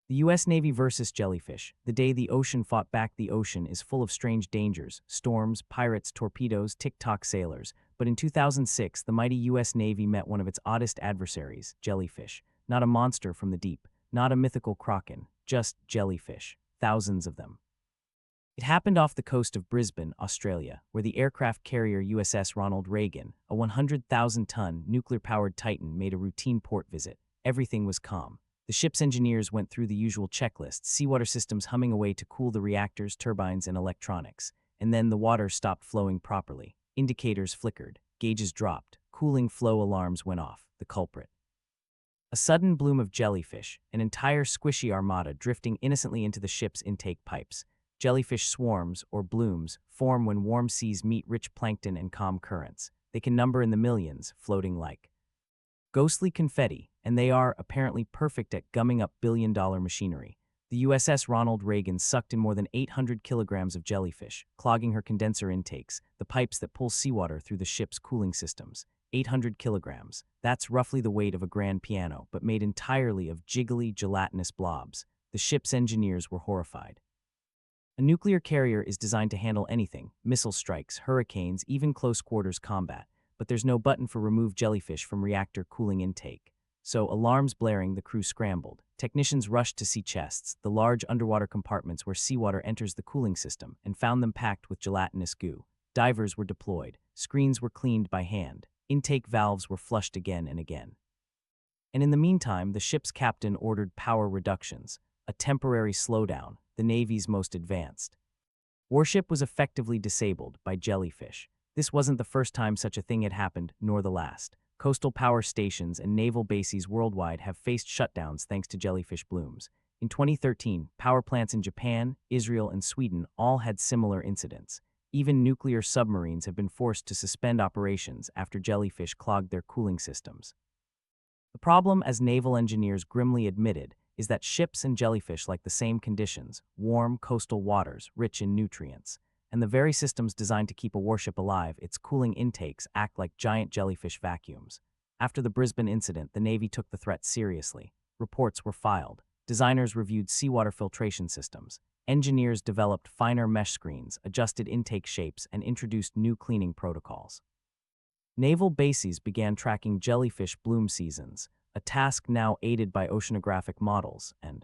The U.S. Navy versus jellyfish. The day the ocean fought back, the ocean is full of strange dangers, storms, pirates, torpedoes, tick-tock sailors. But in 2006, the mighty U.S. Navy met one of its oddest adversaries, jellyfish. Not a monster from the deep, not a mythical kraken, just jellyfish. Thousands of them. It happened off the coast of Brisbane, Australia, where the aircraft carrier USS Ronald Reagan, a 100,000-ton nuclear-powered Titan, made a routine port visit. Everything was calm. The ship's engineers went through the usual checklists, seawater systems humming away to cool the reactors, turbines, and electronics. And then the water stopped flowing properly. Indicators flickered, gauges dropped, cooling flow alarms went off. The culprit. A sudden bloom of jellyfish, an entire squishy armada drifting innocently into the ship's intake pipes. Jellyfish swarms, or blooms, form when warm seas meet rich plankton and calm currents. They can number in the millions, floating like ghostly confetti, and they are apparently perfect at gumming up billion-dollar machinery. The USS Ronald Reagan sucked in more than 800 kilograms of jellyfish, clogging her condenser intakes, the pipes that pull seawater through the ship's cooling systems. 800 kilograms. That's roughly the weight of a grand piano, but made entirely of jiggly, gelatinous blobs. The ship's engineers were horrified. A nuclear carrier is designed to handle anything, missile strikes, hurricanes, even close-quarters combat. But there's no button for remove jellyfish from reactor cooling intake. So, alarms blaring, the crew scrambled. Technicians rushed to sea chests, the large underwater compartments where seawater enters the cooling system, and found them packed with gelatinous goo. Divers were deployed. Screens were cleaned by hand. Intake valves were flushed again and again. And in the meantime, the ship's captain ordered power reductions, a temporary slowdown, the Navy's most advanced warship was effectively disabled by jellyfish. This wasn't the first time such a thing had happened, nor the last. Coastal power stations and naval bases worldwide have faced shutdowns thanks to jellyfish blooms. In 2013, power plants in Japan, Israel, and Sweden all had similar incidents. Even nuclear submarines have been forced to suspend operations after jellyfish clogged their cooling systems. The problem, as naval engineers grimly admitted, is that ships and jellyfish like the same conditions: warm coastal waters, rich in nutrients. And the very systems designed to keep a warship alive, its cooling intakes, act like giant jellyfish vacuums. After the Brisbane incident, the Navy took the threat seriously. Reports were filed. Designers reviewed seawater filtration systems. Engineers developed finer mesh screens, adjusted intake shapes, and introduced new cleaning protocols. Naval bases began tracking jellyfish bloom seasons, a task now aided by oceanographic models and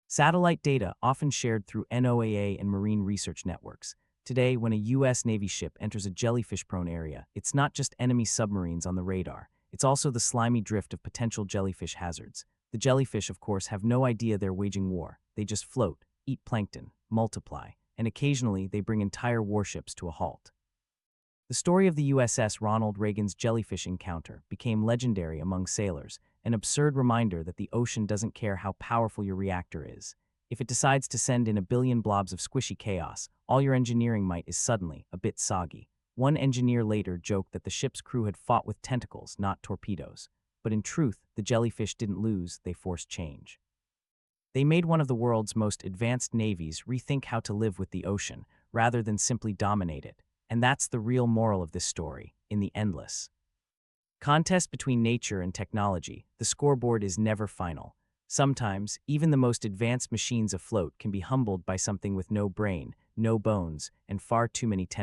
satellite data often shared through NOAA and marine research networks. Today, when a U.S. Navy ship enters a jellyfish-prone area, it's not just enemy submarines on the radar. It's also the slimy drift of potential jellyfish hazards. The jellyfish, of course, have no idea they're waging war. They just float, eat plankton, multiply, and occasionally they bring entire warships to a halt. The story of the USS Ronald Reagan's jellyfish encounter became legendary among sailors, an absurd reminder that the ocean doesn't care how powerful your reactor is. If it decides to send in a billion blobs of squishy chaos, all your engineering might is suddenly a bit soggy. One engineer later joked that the ship's crew had fought with tentacles, not torpedoes. But in truth, the jellyfish didn't lose, they forced change. They made one of the world's most advanced navies rethink how to live with the ocean, rather than simply dominate it. And that's the real moral of this story. In the endless contest between nature and technology, the scoreboard is never final. Sometimes, even the most advanced machines afloat can be humbled by something with no brain, no bones, and far too many tentacles.